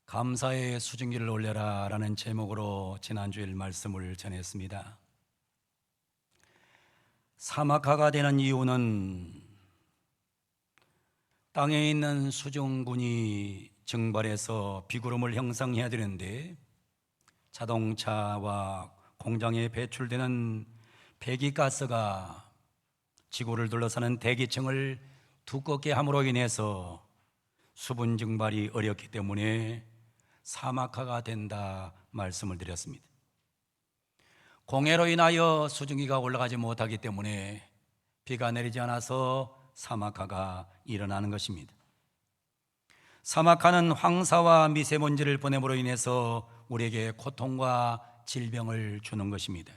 감사의 수증기를 올려라 라는 제목으로 지난주일 말씀을 전했습니다. 사막화가 되는 이유는 땅에 있는 수증군이 증발해서 비구름을 형성해야 되는데 자동차와 공장에 배출되는 배기가스가 지구를 둘러싸는 대기층을 두껍게 함으로 인해서 수분 증발이 어렵기 때문에 사막화가 된다 말씀을 드렸습니다. 공해로 인하여 수증기가 올라가지 못하기 때문에 비가 내리지 않아서 사막화가 일어나는 것입니다. 사막화는 황사와 미세먼지를 보냄으로 인해서 우리에게 고통과 질병을 주는 것입니다.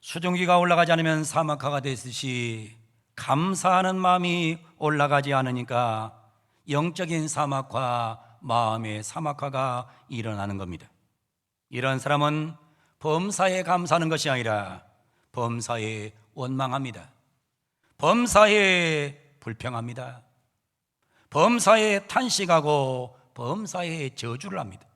수증기가 올라가지 않으면 사막화가 되듯이 감사하는 마음이 올라가지 않으니까 영적인 사막화, 마음의 사막화가 일어나는 겁니다. 이런 사람은 범사에 감사하는 것이 아니라 범사에 원망합니다. 범사에 불평합니다. 범사에 탄식하고 범사에 저주를 합니다.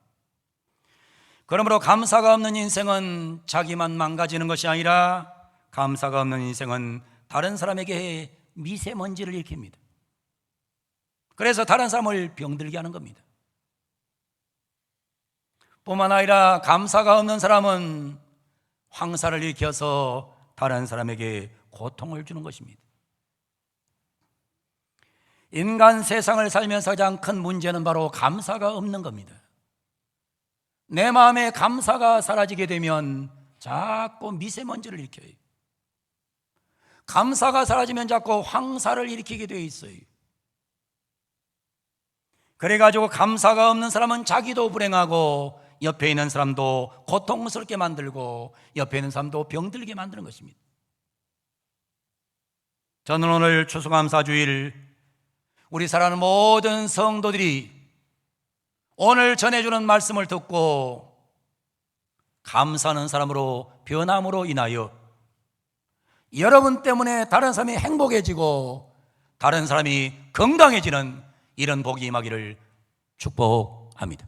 그러므로 감사가 없는 인생은 자기만 망가지는 것이 아니라 감사가 없는 인생은 다른 사람에게 미세먼지를 일으킵니다. 그래서 다른 사람을 병들게 하는 겁니다. 뿐만 아니라 감사가 없는 사람은 황사를 일으켜서 다른 사람에게 고통을 주는 것입니다. 인간 세상을 살면서 가장 큰 문제는 바로 감사가 없는 겁니다. 내 마음에 감사가 사라지게 되면 자꾸 미세먼지를 일으켜요. 감사가 사라지면 자꾸 황사를 일으키게 되어 있어요. 그래가지고 감사가 없는 사람은 자기도 불행하고 옆에 있는 사람도 고통스럽게 만들고 옆에 있는 사람도 병들게 만드는 것입니다. 저는 오늘 추수감사주일 우리 사랑하는 모든 성도들이 오늘 전해주는 말씀을 듣고 감사하는 사람으로 변함으로 인하여 여러분 때문에 다른 사람이 행복해지고 다른 사람이 건강해지는 이런 복이 임하기를 축복합니다.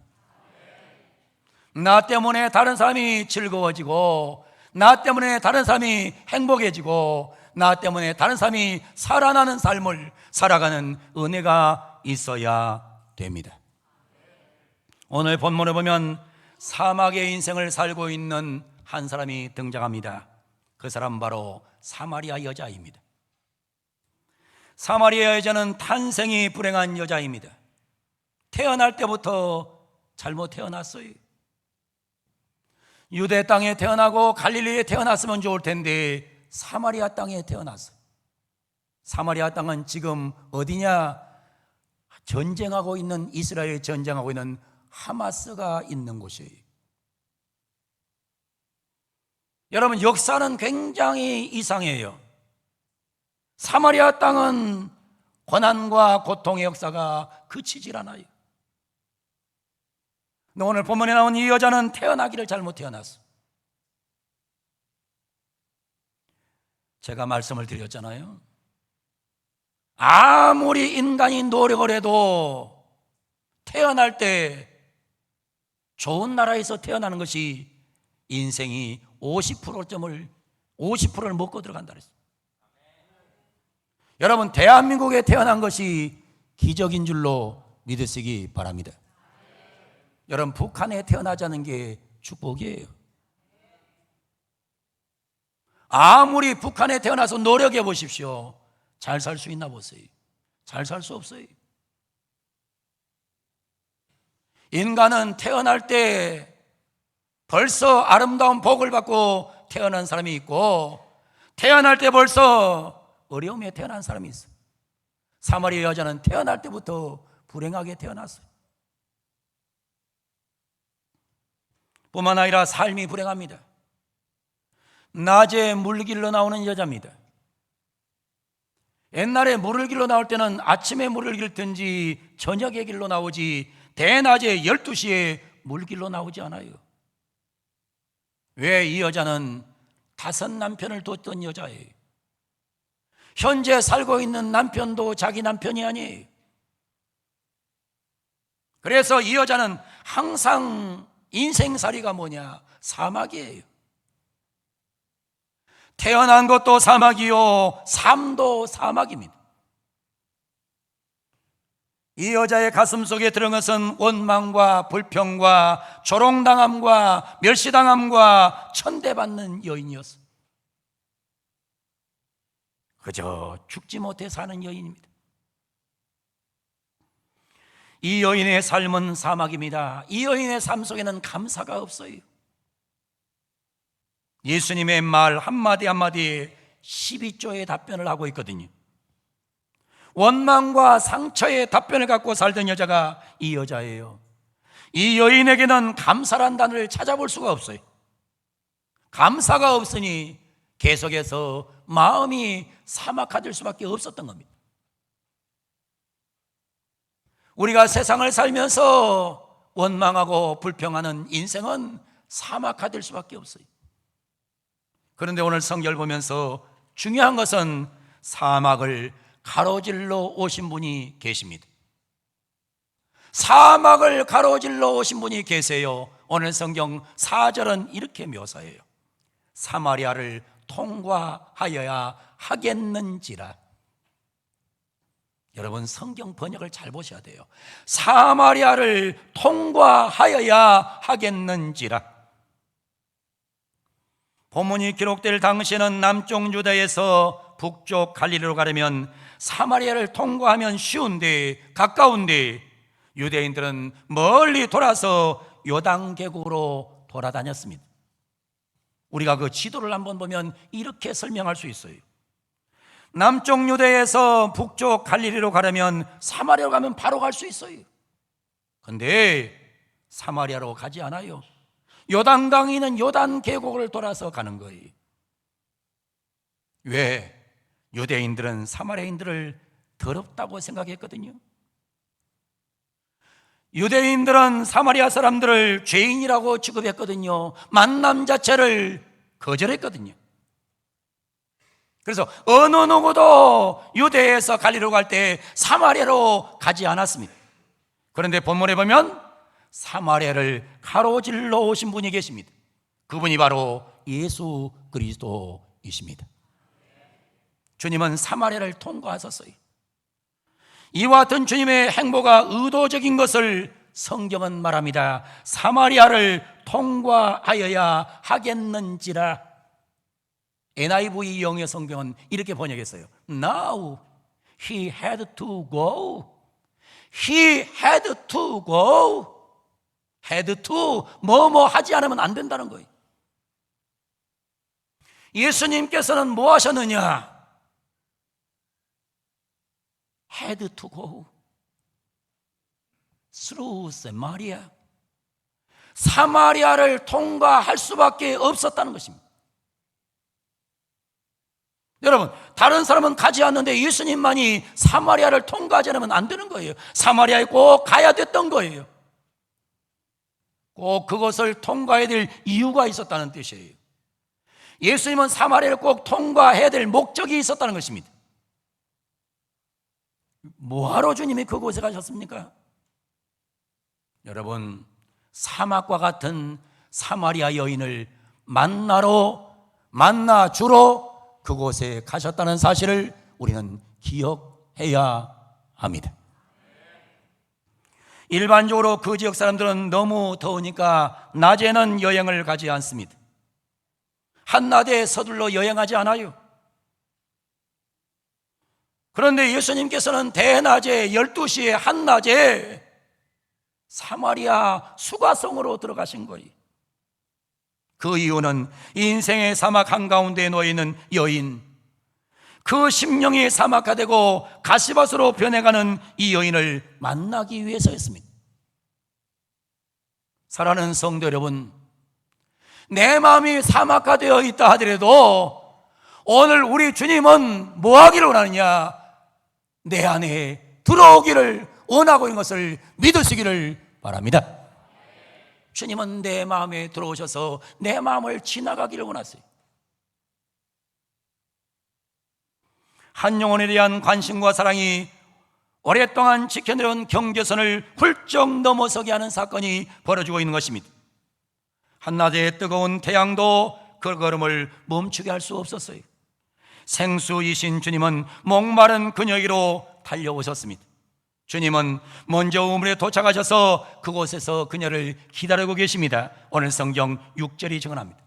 나 때문에 다른 사람이 즐거워지고 나 때문에 다른 사람이 행복해지고 나 때문에 다른 사람이 살아나는 삶을 살아가는 은혜가 있어야 됩니다. 오늘 본문에 보면 사막의 인생을 살고 있는 한 사람이 등장합니다. 그 사람은 바로 사마리아 여자입니다. 사마리아 여자는 탄생이 불행한 여자입니다. 태어날 때부터 잘못 태어났어요. 유대 땅에 태어나고 갈릴리에 태어났으면 좋을 텐데 사마리아 땅에 태어났어요. 사마리아 땅은 지금 어디냐? 전쟁하고 있는, 이스라엘 전쟁하고 있는 하마스가 있는 곳이에요. 여러분, 역사는 굉장히 이상해요. 사마리아 땅은 고난과 고통의 역사가 그치질 않아요. 근데 오늘 본문에 나온 이 여자는 태어나기를 잘못 태어났어. 제가 말씀을 드렸잖아요. 아무리 인간이 노력을 해도 태어날 때 좋은 나라에서 태어나는 것이 인생이 50%를 먹고 들어간다 그랬어요. 여러분, 대한민국에 태어난 것이 기적인 줄로 믿으시기 바랍니다. 여러분, 북한에 태어나자는 게 축복이에요. 아무리 북한에 태어나서 노력해 보십시오. 잘 살 수 있나 보세요. 잘 살 수 없어요. 인간은 태어날 때 벌써 아름다운 복을 받고 태어난 사람이 있고 태어날 때 벌써 어려움에 태어난 사람이 있어요. 사마리아 여자는 태어날 때부터 불행하게 태어났어요. 뿐만 아니라 삶이 불행합니다. 낮에 물길로 나오는 여자입니다. 옛날에 물을 길로 나올 때는 아침에 물을 길든지 저녁에 길로 나오지 대낮에 12시에 물길로 나오지 않아요. 왜? 이 여자는 5 남편을 뒀던 여자예요. 현재 살고 있는 남편도 자기 남편이 아니에요. 그래서 이 여자는 항상 인생살이가 뭐냐? 사막이에요. 태어난 것도 사막이요, 삶도 사막입니다. 이 여자의 가슴 속에 들은 것은 원망과 불평과 조롱당함과 멸시당함과 천대받는 여인이었어요. 그저 죽지 못해 사는 여인입니다. 이 여인의 삶은 사막입니다. 이 여인의 삶 속에는 감사가 없어요. 예수님의 말 한마디 한마디에 12조의 답변을 하고 있거든요. 원망과 상처의 답변을 갖고 살던 여자가 이 여자예요. 이 여인에게는 감사란 단어를 찾아볼 수가 없어요. 감사가 없으니 계속해서 마음이 사막화될 수밖에 없었던 겁니다. 우리가 세상을 살면서 원망하고 불평하는 인생은 사막화될 수밖에 없어요. 그런데 오늘 성경을 보면서 중요한 것은 사막을 가로질러 오신 분이 계십니다. 사막을 가로질러 오신 분이 계세요. 오늘 성경 4절은 이렇게 묘사해요. 사마리아를 통과하여야 하겠는지라. 여러분, 성경 번역을 잘 보셔야 돼요. 사마리아를 통과하여야 하겠는지라. 본문이 기록될 당시에는 남쪽 유다에서 북쪽 갈릴리로 가려면 사마리아를 통과하면 쉬운데, 가까운데 유대인들은 멀리 돌아서 요단 계곡으로 돌아다녔습니다. 우리가 그 지도를 한번 보면 이렇게 설명할 수 있어요. 남쪽 유대에서 북쪽 갈릴리로 가려면 사마리아로 가면 바로 갈 수 있어요. 그런데 사마리아로 가지 않아요. 요단강이 있는 요단 계곡을 돌아서 가는 거예요. 왜? 유대인들은 사마리아인들을 더럽다고 생각했거든요. 유대인들은 사마리아 사람들을 죄인이라고 취급했거든요. 만남 자체를 거절했거든요. 그래서 어느 누구도 유대에서 갈릴리로 갈 때 사마리아로 가지 않았습니다. 그런데 본문에 보면 사마리아를 가로질러 오신 분이 계십니다. 그분이 바로 예수 그리스도이십니다. 주님은 사마리아를 통과하셨어요. 이와 같은 주님의 행보가 의도적인 것을 성경은 말합니다. 사마리아를 통과하여야 하겠는지라. NIV 영어 성경은 이렇게 번역했어요. Now he had to go. He had to go. had to 뭐뭐 하지 않으면 안 된다는 거예요. 예수님께서는 뭐 하셨느냐? had to go through Samaria. 사마리아를 통과할 수밖에 없었다는 것입니다. 여러분, 다른 사람은 가지 않는데 예수님만이 사마리아를 통과하지 않으면 안 되는 거예요. 사마리아에 꼭 가야 됐던 거예요. 꼭 그것을 통과해야 될 이유가 있었다는 뜻이에요. 예수님은 사마리아를 꼭 통과해야 될 목적이 있었다는 것입니다. 뭐하러 주님이 그곳에 가셨습니까? 여러분, 사막과 같은 사마리아 여인을 만나주러 그곳에 가셨다는 사실을 우리는 기억해야 합니다. 일반적으로 그 지역 사람들은 너무 더우니까 낮에는 여행을 가지 않습니다. 한낮에 서둘러 여행하지 않아요. 그런데 예수님께서는 대낮에 12시에 한낮에 사마리아 수가성으로 들어가신 거예요. 그 이유는 인생의 사막 한가운데에 놓여있는 여인, 그 심령이 사막화되고 가시밭으로 변해가는 이 여인을 만나기 위해서였습니다. 사랑하는 성도 여러분, 내 마음이 사막화되어 있다 하더라도 오늘 우리 주님은 뭐 하기를 원하느냐? 내 안에 들어오기를 원하고 있는 것을 믿으시기를 바랍니다. 주님은 내 마음에 들어오셔서 내 마음을 지나가기를 원하세요. 한 영혼에 대한 관심과 사랑이 오랫동안 지켜내온 경계선을 훌쩍 넘어서게 하는 사건이 벌어지고 있는 것입니다. 한낮의 뜨거운 태양도 그 걸음을 멈추게 할 수 없었어요. 생수이신 주님은 목마른 그녀에게로 달려오셨습니다. 주님은 먼저 우물에 도착하셔서 그곳에서 그녀를 기다리고 계십니다. 오늘 성경 6절이 증언합니다.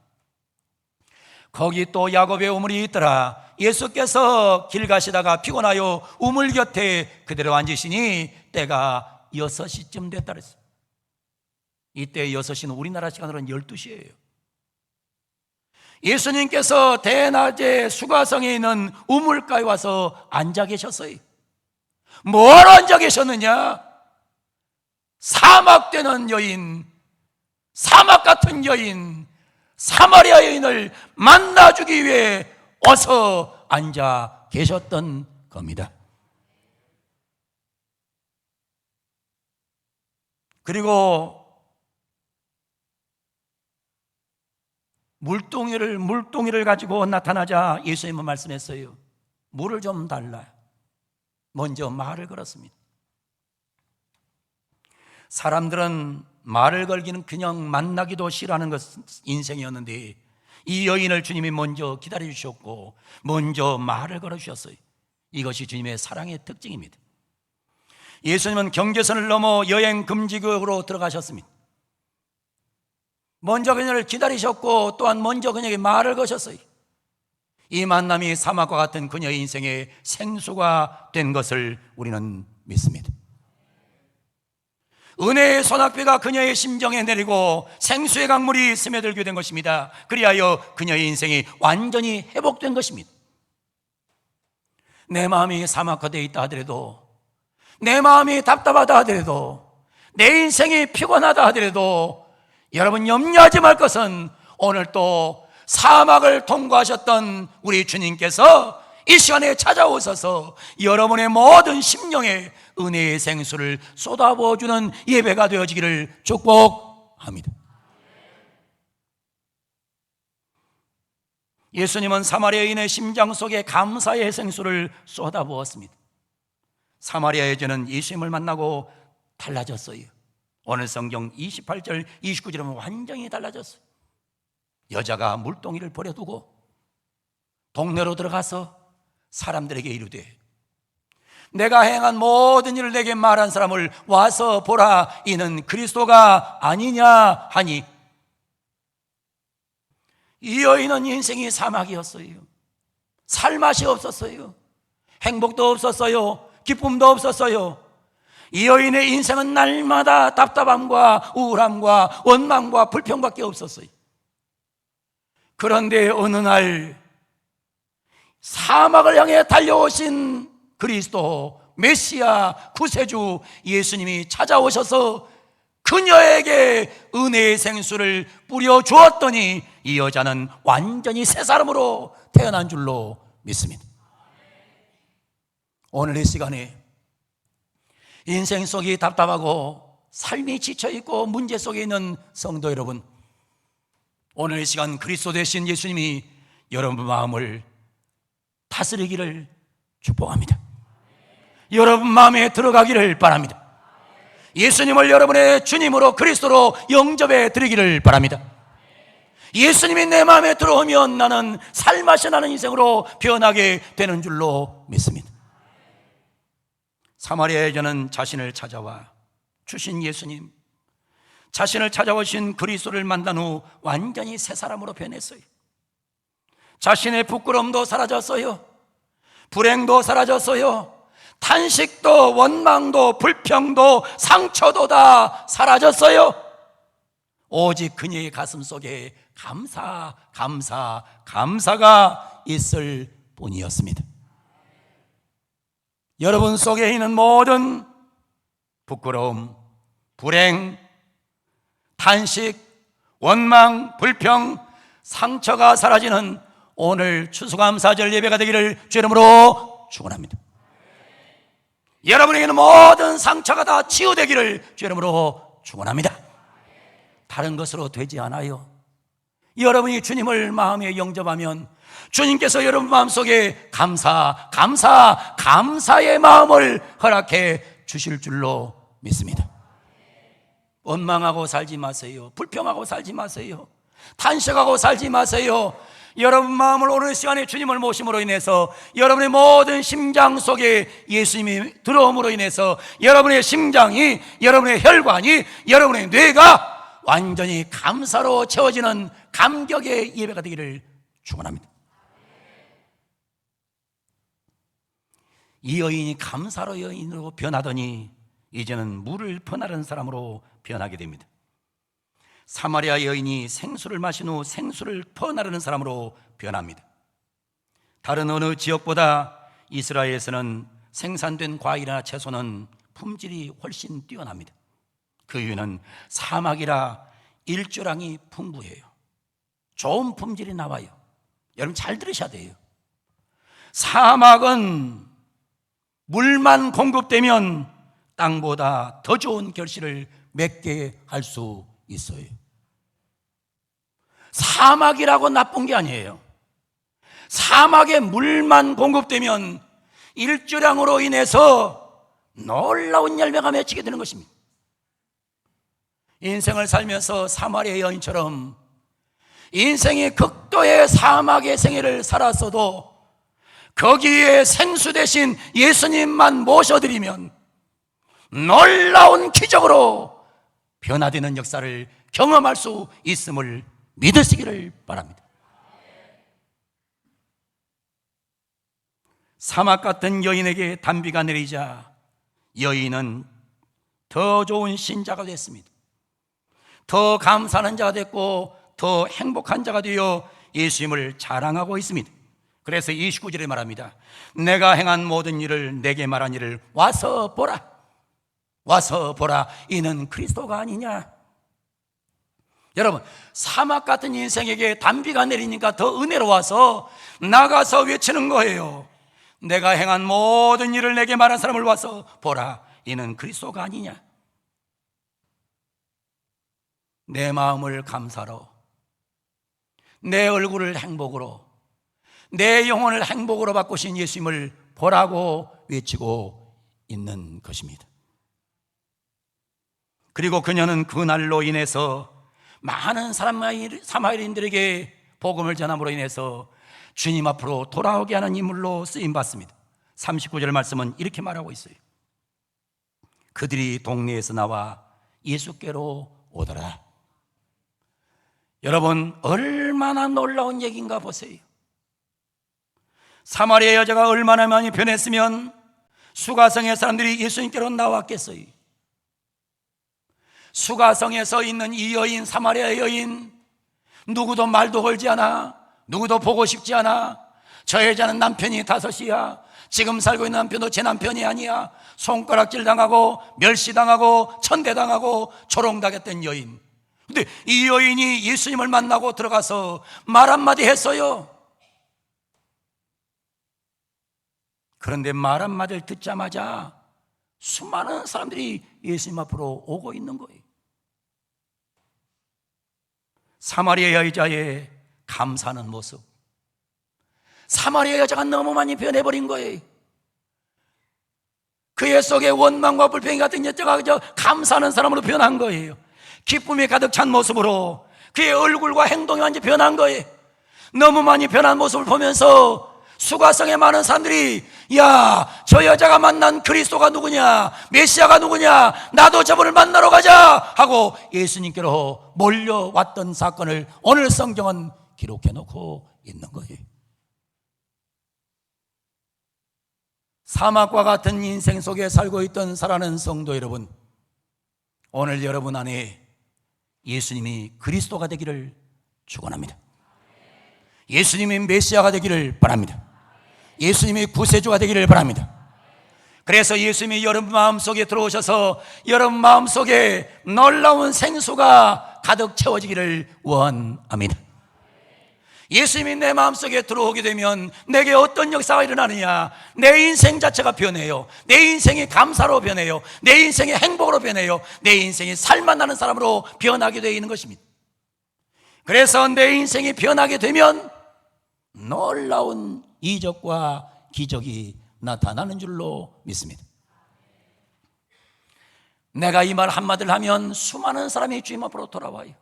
거기 또 야곱의 우물이 있더라. 예수께서 길 가시다가 피곤하여 우물 곁에 그대로 앉으시니 때가 6시쯤 됐다 그랬어요. 이때 6시는 우리나라 시간으로는 12시예요. 예수님께서 대낮에 수가성에 있는 우물가에 와서 앉아 계셨어요. 뭘 앉아 계셨느냐? 사막되는 여인, 사막 같은 여인, 사마리아 여인을 만나주기 위해 어서 앉아 계셨던 겁니다. 그리고 물동이를 가지고 나타나자 예수님은 말씀했어요. 물을 좀 달라. 먼저 말을 걸었습니다. 사람들은 말을 걸기는 그냥 만나기도 싫어하는 것 인생이었는데 이 여인을 주님이 먼저 기다려주셨고 먼저 말을 걸어주셨어요. 이것이 주님의 사랑의 특징입니다. 예수님은 경계선을 넘어 여행 금지구역으로 들어가셨습니다. 먼저 그녀를 기다리셨고 또한 먼저 그녀에게 말을 거셨어요. 이 만남이 사막과 같은 그녀의 인생의 생수가 된 것을 우리는 믿습니다. 은혜의 소낙비가 그녀의 심정에 내리고 생수의 강물이 스며들게 된 것입니다. 그리하여 그녀의 인생이 완전히 회복된 것입니다. 내 마음이 사막화되어 있다 하더라도, 내 마음이 답답하다 하더라도, 내 인생이 피곤하다 하더라도 여러분 염려하지 말 것은 오늘 또 사막을 통과하셨던 우리 주님께서 이 시간에 찾아오셔서 여러분의 모든 심령에 은혜의 생수를 쏟아부어주는 예배가 되어지기를 축복합니다. 예수님은 사마리아인의 심장 속에 감사의 생수를 쏟아부었습니다. 사마리아 여자는 예수님을 만나고 달라졌어요. 오늘 성경 28절 29절에 보면 완전히 달라졌어요. 여자가 물동이를 버려두고 동네로 들어가서 사람들에게 이르되 내가 행한 모든 일을 내게 말한 사람을 와서 보라, 이는 그리스도가 아니냐 하니. 이 여인은 인생이 사막이었어요. 살맛이 없었어요. 행복도 없었어요. 기쁨도 없었어요. 이 여인의 인생은 날마다 답답함과 우울함과 원망과 불평밖에 없었어요. 그런데 어느 날 사막을 향해 달려오신 그리스도 메시아 구세주 예수님이 찾아오셔서 그녀에게 은혜의 생수를 뿌려 주었더니 이 여자는 완전히 새 사람으로 태어난 줄로 믿습니다. 오늘 이 시간에 인생 속이 답답하고 삶이 지쳐있고 문제 속에 있는 성도 여러분, 오늘 이 시간 그리스도 되신 예수님이 여러분 마음을 다스리기를 축복합니다. 여러분 마음에 들어가기를 바랍니다. 예수님을 여러분의 주님으로 그리스도로 영접해 드리기를 바랍니다. 예수님이 내 마음에 들어오면 나는 살맛이 나는 인생으로 변하게 되는 줄로 믿습니다. 사마리아 여자는 자신을 찾아와 주신 예수님, 자신을 찾아오신 그리스도를 만난 후 완전히 새 사람으로 변했어요. 자신의 부끄러움도 사라졌어요. 불행도 사라졌어요. 탄식도 원망도 불평도 상처도 다 사라졌어요. 오직 그녀의 가슴 속에 감사가 있을 뿐이었습니다. 여러분 속에 있는 모든 부끄러움, 불행, 탄식, 원망, 불평, 상처가 사라지는 오늘 추수감사절 예배가 되기를 주 이름으로 축원합니다. 여러분에게는 모든 상처가 다 치유되기를 주 이름으로 축원합니다. 다른 것으로 되지 않아요. 여러분이 주님을 마음에 영접하면 주님께서 여러분 마음속에 감사의 마음을 허락해 주실 줄로 믿습니다. 원망하고 살지 마세요. 불평하고 살지 마세요. 탄식하고 살지 마세요. 여러분 마음을 오늘 시간에 주님을 모심으로 인해서 여러분의 모든 심장 속에 예수님이 들어옴으로 인해서 여러분의 심장이, 여러분의 혈관이, 여러분의 뇌가 완전히 감사로 채워지는 감격의 예배가 되기를 축원합니다. 이 여인이 감사로 여인으로 변하더니 이제는 물을 퍼나르는 사람으로 변하게 됩니다. 사마리아 여인이 생수를 마신 후 생수를 퍼나르는 사람으로 변합니다. 다른 어느 지역보다 이스라엘에서는 생산된 과일이나 채소는 품질이 훨씬 뛰어납니다. 그 이유는 사막이라 일조량이 풍부해요. 좋은 품질이 나와요. 여러분 잘 들으셔야 돼요. 사막은 물만 공급되면 땅보다 더 좋은 결실을 맺게 할 수 있어요. 사막이라고 나쁜 게 아니에요. 사막에 물만 공급되면 일조량으로 인해서 놀라운 열매가 맺히게 되는 것입니다. 인생을 살면서 사마리아 여인처럼 인생의 극도의 사막의 생애를 살았어도 거기에 생수 대신 예수님만 모셔드리면 놀라운 기적으로 변화되는 역사를 경험할 수 있음을 믿으시기를 바랍니다. 사막 같은 여인에게 단비가 내리자 여인은 더 좋은 신자가 됐습니다. 더 감사하는 자가 됐고 더 행복한 자가 되어 예수님을 자랑하고 있습니다. 그래서 29절에 말합니다. 내가 행한 모든 일을 내게 말한 일을 와서 보라. 와서 보라. 이는 그리스도가 아니냐. 여러분, 사막 같은 인생에게 단비가 내리니까 더 은혜로 와서 나가서 외치는 거예요. 내가 행한 모든 일을 내게 말한 사람을 와서 보라. 이는 그리스도가 아니냐. 내 마음을 감사로, 내 얼굴을 행복으로, 내 영혼을 행복으로 바꾸신 예수님을 보라고 외치고 있는 것입니다. 그리고 그녀는 그날로 인해서 많은 사마리아인들에게 복음을 전함으로 인해서 주님 앞으로 돌아오게 하는 인물로 쓰임받습니다. 39절 말씀은 이렇게 말하고 있어요. 그들이 동네에서 나와 예수께로 오더라. 여러분, 얼마나 놀라운 얘기인가 보세요. 사마리아 여자가 얼마나 많이 변했으면 수가성의 사람들이 예수님께로 나왔겠어요. 수가성에서 있는 이 여인, 사마리아 여인, 누구도 말도 걸지 않아, 누구도 보고 싶지 않아. 저 여자는 남편이 5이야. 지금 살고 있는 남편도 제 남편이 아니야. 손가락질 당하고 멸시당하고 천대당하고 조롱당했던 여인. 근데 이 여인이 예수님을 만나고 들어가서 말 한마디 했어요. 그런데 말 한마디를 듣자마자 수많은 사람들이 예수님 앞으로 오고 있는 거예요. 사마리아 여자의 감사하는 모습, 사마리아 여자가 너무 많이 변해버린 거예요. 그의 속에 원망과 불평이 같은 여자가 그저 감사하는 사람으로 변한 거예요. 기쁨이 가득 찬 모습으로 그의 얼굴과 행동이 완전히 변한 거예요. 너무 많이 변한 모습을 보면서 수가성에 많은 사람들이 야, 저 여자가 만난 그리스도가 누구냐, 메시아가 누구냐, 나도 저분을 만나러 가자 하고 예수님께로 몰려왔던 사건을 오늘 성경은 기록해 놓고 있는 거예요. 사막과 같은 인생 속에 살고 있던 사랑하는 성도 여러분, 오늘 여러분 안에 예수님이 그리스도가 되기를 축원합니다. 예수님이 메시아가 되기를 바랍니다. 예수님이 구세주가 되기를 바랍니다. 그래서 예수님이 여러분 마음속에 들어오셔서 여러분 마음속에 놀라운 생수가 가득 채워지기를 원합니다. 예수님이 내 마음속에 들어오게 되면 내게 어떤 역사가 일어나느냐, 내 인생 자체가 변해요. 내 인생이 감사로 변해요. 내 인생이 행복으로 변해요. 내 인생이 살만나는 사람으로 변하게 되어 있는 것입니다. 그래서 내 인생이 변하게 되면 놀라운 이적과 기적이 나타나는 줄로 믿습니다. 내가 이 말 한마디를 하면 수많은 사람이 주님 앞으로 돌아와요.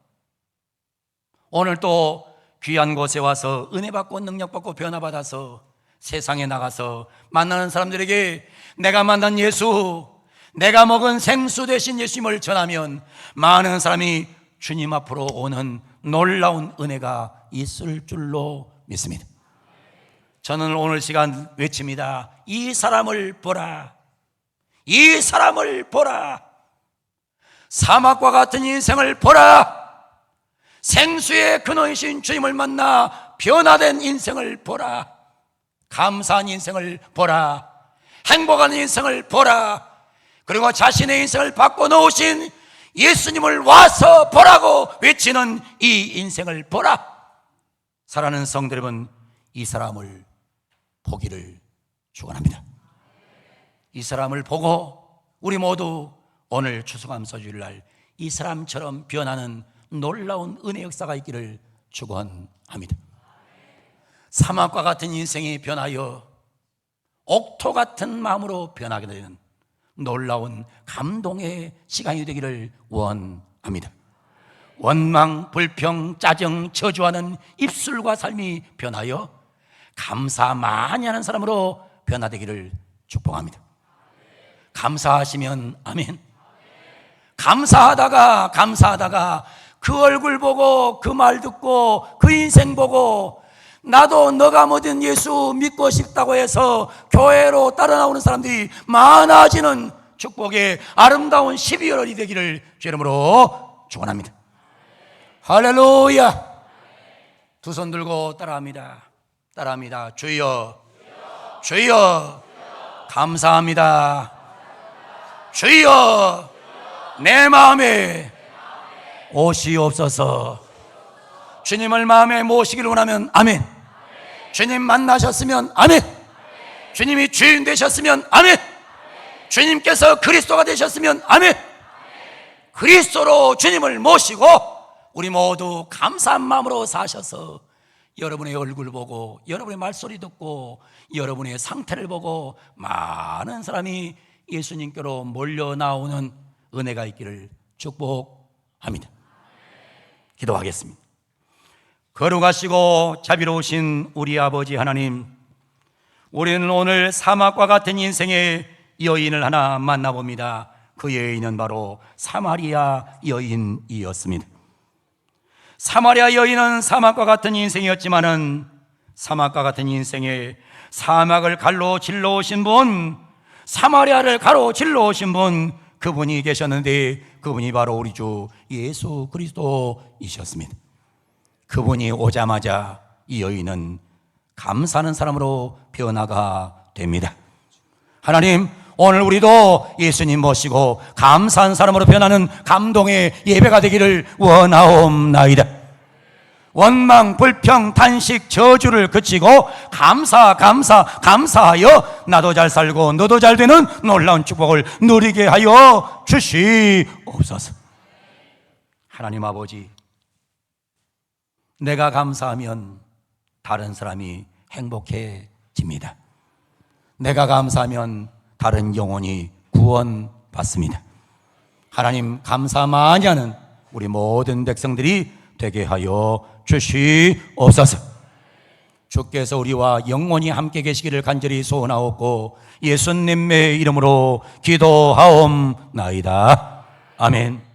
오늘 또 귀한 곳에 와서 은혜 받고 능력 받고 변화 받아서 세상에 나가서 만나는 사람들에게 내가 만난 예수, 내가 먹은 생수 되신 예수님을 전하면 많은 사람이 주님 앞으로 오는 놀라운 은혜가 있을 줄로 믿습니다. 저는 오늘 시간 외칩니다. 이 사람을 보라, 이 사람을 보라. 사막과 같은 인생을 보라. 생수의 근원이신 주님을 만나 변화된 인생을 보라. 감사한 인생을 보라. 행복한 인생을 보라. 그리고 자신의 인생을 바꿔놓으신 예수님을 와서 보라고 외치는 이 인생을 보라. 사랑하는 성도 여러분, 이 사람을 보기를 축원합니다. 이 사람을 보고 우리 모두 오늘 추수감사 주일날 이 사람처럼 변하는 놀라운 은혜 역사가 있기를 축원합니다. 사막과 같은 인생이 변하여 옥토 같은 마음으로 변하게 되는 놀라운 감동의 시간이 되기를 원합니다. 원망, 불평, 짜증, 저주하는 입술과 삶이 변하여 감사 많이 하는 사람으로 변화되기를 축복합니다. 감사하시면 아멘. 감사하다가 그 얼굴 보고 그 말 듣고 그 인생 보고 나도 너가 모든 예수 믿고 싶다고 해서 교회로 따라 나오는 사람들이 많아지는 축복의 아름다운 12월이 되기를 주 이름으로 축원합니다. 할렐루야. 두 손 들고 따라합니다. 주여, 주여, 감사합니다. 주여, 내 마음에 오시옵소서. 주님을 마음에 모시기를 원하면 아멘. 주님 만나셨으면 아멘. 주님이 주인 되셨으면 아멘. 주님께서 그리스도가 되셨으면 아멘. 그리스도로 주님을 모시고 우리 모두 감사한 마음으로 사셔서 여러분의 얼굴 보고 여러분의 말소리 듣고 여러분의 상태를 보고 많은 사람이 예수님께로 몰려 나오는 은혜가 있기를 축복합니다. 기도하겠습니다. 거룩하시고 자비로우신 우리 아버지 하나님, 우리는 오늘 사막과 같은 인생의 여인을 하나 만나봅니다. 그 여인은 바로 사마리아 여인이었습니다. 사마리아 여인은 사막과 같은 인생이었지만은 사막과 같은 인생에 사막을 가로질러 오신 분, 사마리아를 가로질러 오신 분, 그분이 계셨는데 그분이 바로 우리 주 예수 그리스도이셨습니다. 그분이 오자마자 이 여인은 감사하는 사람으로 변화가 됩니다. 하나님, 오늘 우리도 예수님 모시고 감사한 사람으로 변하는 감동의 예배가 되기를 원하옵나이다. 원망, 불평, 탄식, 저주를 그치고 감사하여 나도 잘 살고 너도 잘 되는 놀라운 축복을 누리게 하여 주시옵소서. 하나님 아버지, 내가 감사하면 다른 사람이 행복해집니다. 내가 감사하면 다른 영혼이 구원받습니다. 하나님, 감사 많이 하는 우리 모든 백성들이 되게 하여 주시옵소서. 주께서 우리와 영원히 함께 계시기를 간절히 소원하옵고 예수님의 이름으로 기도하옵나이다. 아멘.